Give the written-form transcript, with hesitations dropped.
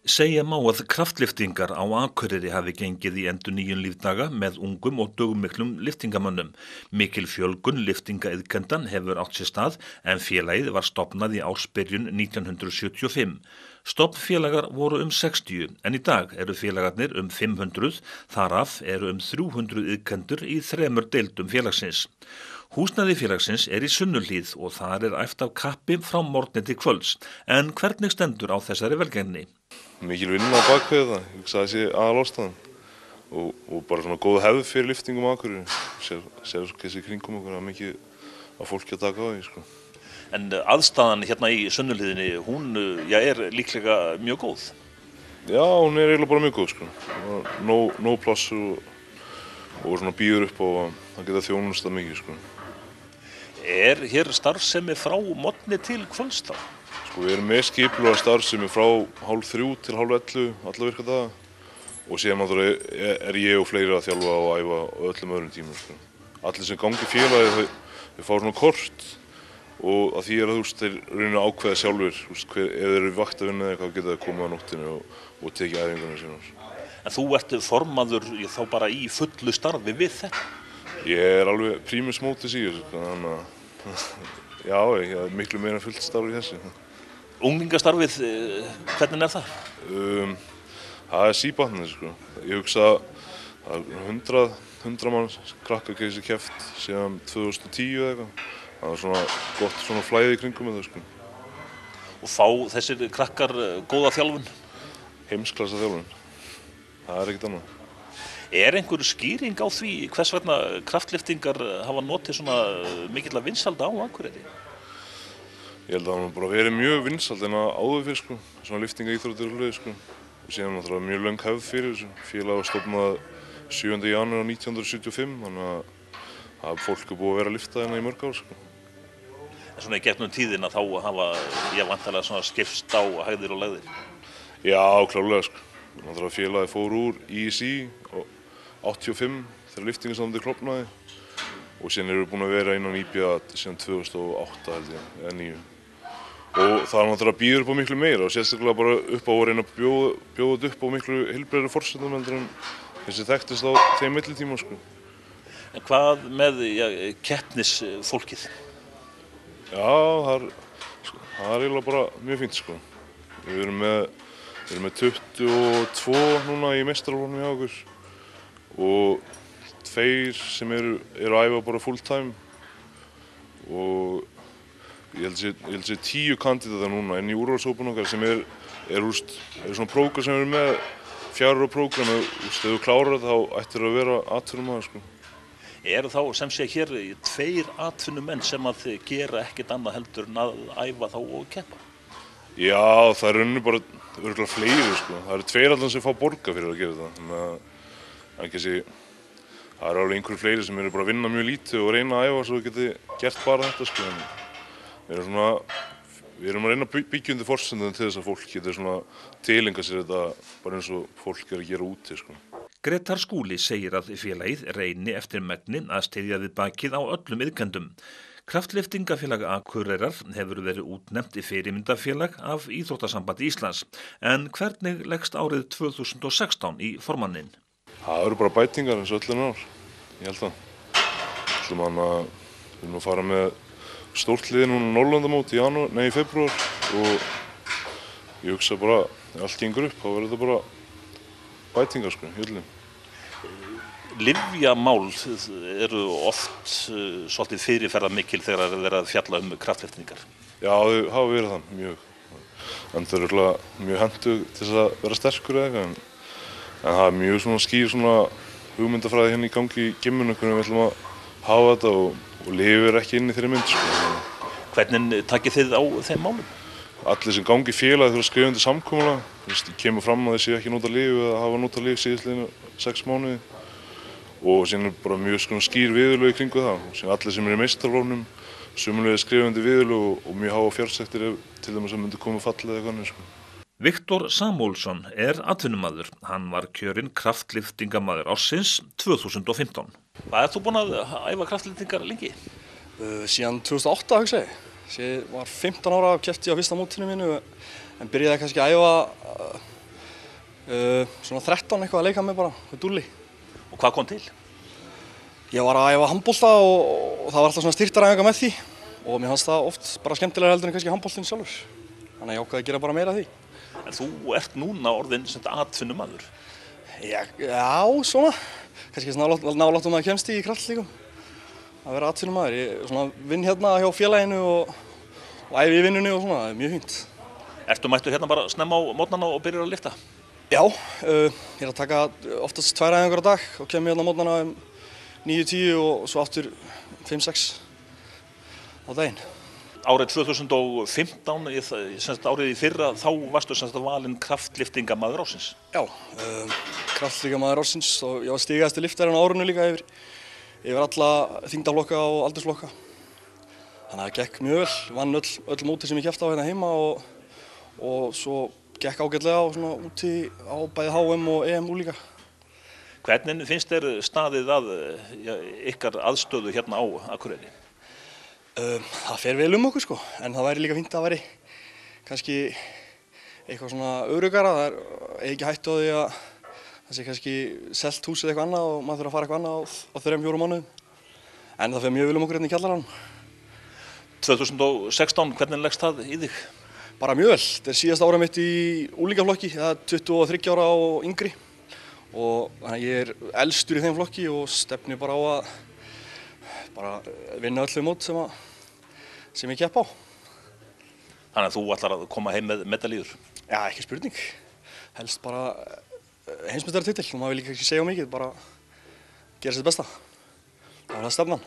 Segja má að kraftlyftingar á Akureyri hafi gengið í endurnýjun lífdaga með ungum og dugmiklum lyftingamönnum. Mikil fjölgun lyftingaiðkenda hefur átt sér stað en félagið var stofnað í ársbyrjun 1975. Stofnfélagar voru 60 en í dag eru félagarnir 500, þaraf eru 300 iðkendur í 3 deildum félagsins. Húsnæði félagsins í Sunnuhlíð og þar æft af kappi frá morgni til kvölds. En hvernig stendur á þessari velgengni? Mikil vinna á bakvið það, ég hugsa að það sé aðalástæðan og bara svona góð hefð fyrir lyftingum á Akureyri. Sér þessi kringum okkur að mikið að fólki að taka á því, sko. En aðstæðan hérna í Sunnuhlíðinni, hún líklega mjög góð? Já, hún eiginlega bara mjög góð, sko. Nóg pláss og svona býður upp og það geta þjónustað mikið, sko. Hér starfsemi frá morgni til kvölds þá? Sko, við erum með skipulagða starfsemi frá 12:30 til 11:30 alla virka daga og síðan náttúrulega ég og fleiri að þjálfa og æfa á öllum öðrum tímum, sko. Allir sem gangi félagið þau fá svona kort og að því að þeir reyna að ákveða sjálfur, ef þeir eru vakt að vinna eða eitthvað geta þeir komið á nóttinni og tekið æfingarnar sínar. En þú ert formaður þá bara í fullu starfi við þetta? Ég alveg primus motus í þessu, þannig að já, ég hef miklu meira fullt starf í þessu. Unglingastarfið, hvernig það? Það síbatnið, sko. Ég hugsa að 100 manns krakkar gæti sér keppt síðan 2010 eða eitthvað. Það var svona gott svona flæði í kringum með það, sko. Og fá þessir krakkar góða þjálfun? Heimsklassa þjálfun. Það ekkert annað. Einhver skýring á því hvers vegna kraftlyftingar hafa notið svona mikilla vinsælda á Akureyri? Ég held að það hafa bara verið mjög vinsælt en áður fyrir, sko. Svona lyftingaíþróttir og hluti, sko. Og síðan náttúrulega mjög löng hefð fyrir þessu. Félagið var stofnað 7. janúar 1975, þannig að fólk búið að vera að lyfta hérna í mörg ár, sko. En svona í gegnum tíðina þá hafa væntanlega svona skipst á hægðir og lægðir? Já, klárlega, sko. Náttúrulega félagið fór úr ISI 85 þegar lyftingasambandið klofnaði og síðan eru við búin að vera innan IBA síðan 2008 held ég, eða 9. Og það náttúrulega býður upp á miklu meira og sérstaklega bara upp á að reyna að bjóða upp á miklu heilbrigðari forsendum heldur en þessi þekktist á þeim millitíma, sko. En hvað með keppnisfólkið? Já, það eiginlega bara mjög fínt, sko. Við erum með 22 núna í meistaraflokkum hjá okkur og 2 sem eru að æfa bara full time og ég held sé 10 kandidatar núna inn í úrvalshópinn okkar sem er svona prógram sem við erum með 4 ára prógram og ef þú klárar það þá ættir að vera atvinnumaður, sko. Eru þá sem sé hér 2 atvinnumenn sem að þið gera ekkert annað heldur en að æfa þá og keppa? Já, það er rauninu bara örugglega fleiri, sko. Það eru 2 allan sem fá borga fyrir að gera það. Þannig að það eru alveg einhverju fleiri sem eru bara að vinna mjög lítið og reyna að æfa svo þau geti gert bara þetta, sko. Við erum að reyna að byggja undir forsendum til þess að fólk geti svona tileinkað sér þetta bara eins og fólk er að gera úti, sko. Grétar Skúli segir að félagið reyni eftir megni að styðja við bakið á öllum iðkendum. Kraftlyftingafélag Akureyrar hefur verið útnefnt í fyrirmyndafélag af Íþróttasambandi Íslands. En hvernig leggst árið 2016 í formanninn? Það eru bara bætingar eins og öllum ár, ég held það. Við erum að fara með stórt liði núna Norðurlandamót í febrúar og ég hugsa bara ef allt gengur upp þá verður þetta bara bætingar, sko, í öllum. Lyfjamál eru oft svolítið fyrirferðarmikil þegar það er verið að fjalla kraftlyftingar. Já, þau hafa verið það mjög. En þau eru mjög hentug til þess að vera sterkur eða eitthvað. En það er mjög svona skýr svona hugmyndafræði hérna í gangi í gyminu hvernig við ætlum að hafa þetta og lifir ekki inn í þeirri mynd, sko. Hvernig takið þið á þeim málum? Allir sem gangi í félagið þurfa að skrifa undir samkomulag. Kemur fram að þeir séu ekki notað lyf eða hafa notað lyf síðastliðna 6 mánuði. Og síðan bara mjög skýr viðurlög í kringu það. Síðan allir sem eru í meistarafloknum sömuleiðis skrifa undir viðurlög og mjög háa fjársektir til dæmis að myndu koma fallið eða hvernig, sko. Viktor Samúlsson atvinnumaður. Hann var kjörinn kraftlyftingamaður ársins 2015. Hvað þú búinn að æfa kraftlyftingar lengi? Síðan 2008 hugsa ég. Ég var 15 ára og keppti á fyrsta mótinu mínu en byrjaði kannski að æfa Svona 13 eitthvað að leika með bara, með dúlli. Og hvað kom til? Ég var að æfa handbolta og það var alltaf svona styrktaræfingar með því og mér fannst það oft bara skemmtilega heldur en kannski handboltinn sjálfur. Þannig að ég ákvaði að gera bara meira af því. En þú ert núna orðinn sem atvinnumaður. Já, svona. Kannski nálægt að kemst í kraftlíkum. Að vera atvinnumaður. Ég svona vinn hérna hjá félaginu og æfi í vinnunni og svona, það er mjög fínt. Ertu mættur hérna bara snemma á morgnana og byrjar að lyfta? Já, ég er að taka oftast 2 æfingar á dag og kem hérna á morgnana 9-10 og svo aftur 5-6 á daginn. Árið 2015, árið í fyrra, þá varstu valinn kraftlyftingamaður ársins. Já, kraftlyftingamaður ársins og ég var stigasti lyftarinn á árinu líka yfir alla þyngdarflokka og aldursflokka. Þannig að það gekk mjög vel, vann öll móti sem ég keppti á hérna heima og svo gekk ágætlega úti á bæði HM og EM líka. Hvernig finnst þér staðið að ykkar aðstöðu hérna á Akureyri? Það fer vel okkur sko, en það væri líka fínt að það væri kannski eitthvað svona öruggara. Það er ekki hættu á því að það sé kannski selt hús eða eitthvað annað og maður þurfa að fara eitthvað annað á 3-4 mánuðum. En það fer mjög vel okkur hérna í kjallaranum. 2016, hvernig leggst það í þig? Bara mjög vel. Þetta er síðasta ára mitt í úlingaflokki, það er 23 ára og yngri. Og þannig að ég er elstur í þeim flokki og stefni bara á að vinna öll þau mót sem ég kepp á. Þannig að þú ætlar að koma heim með medalíur? Já, ekki spurning. Helst bara heimsmeistaratitil og maður vil ekki segja mikið, bara gera sitt besta. Það er það stefnan.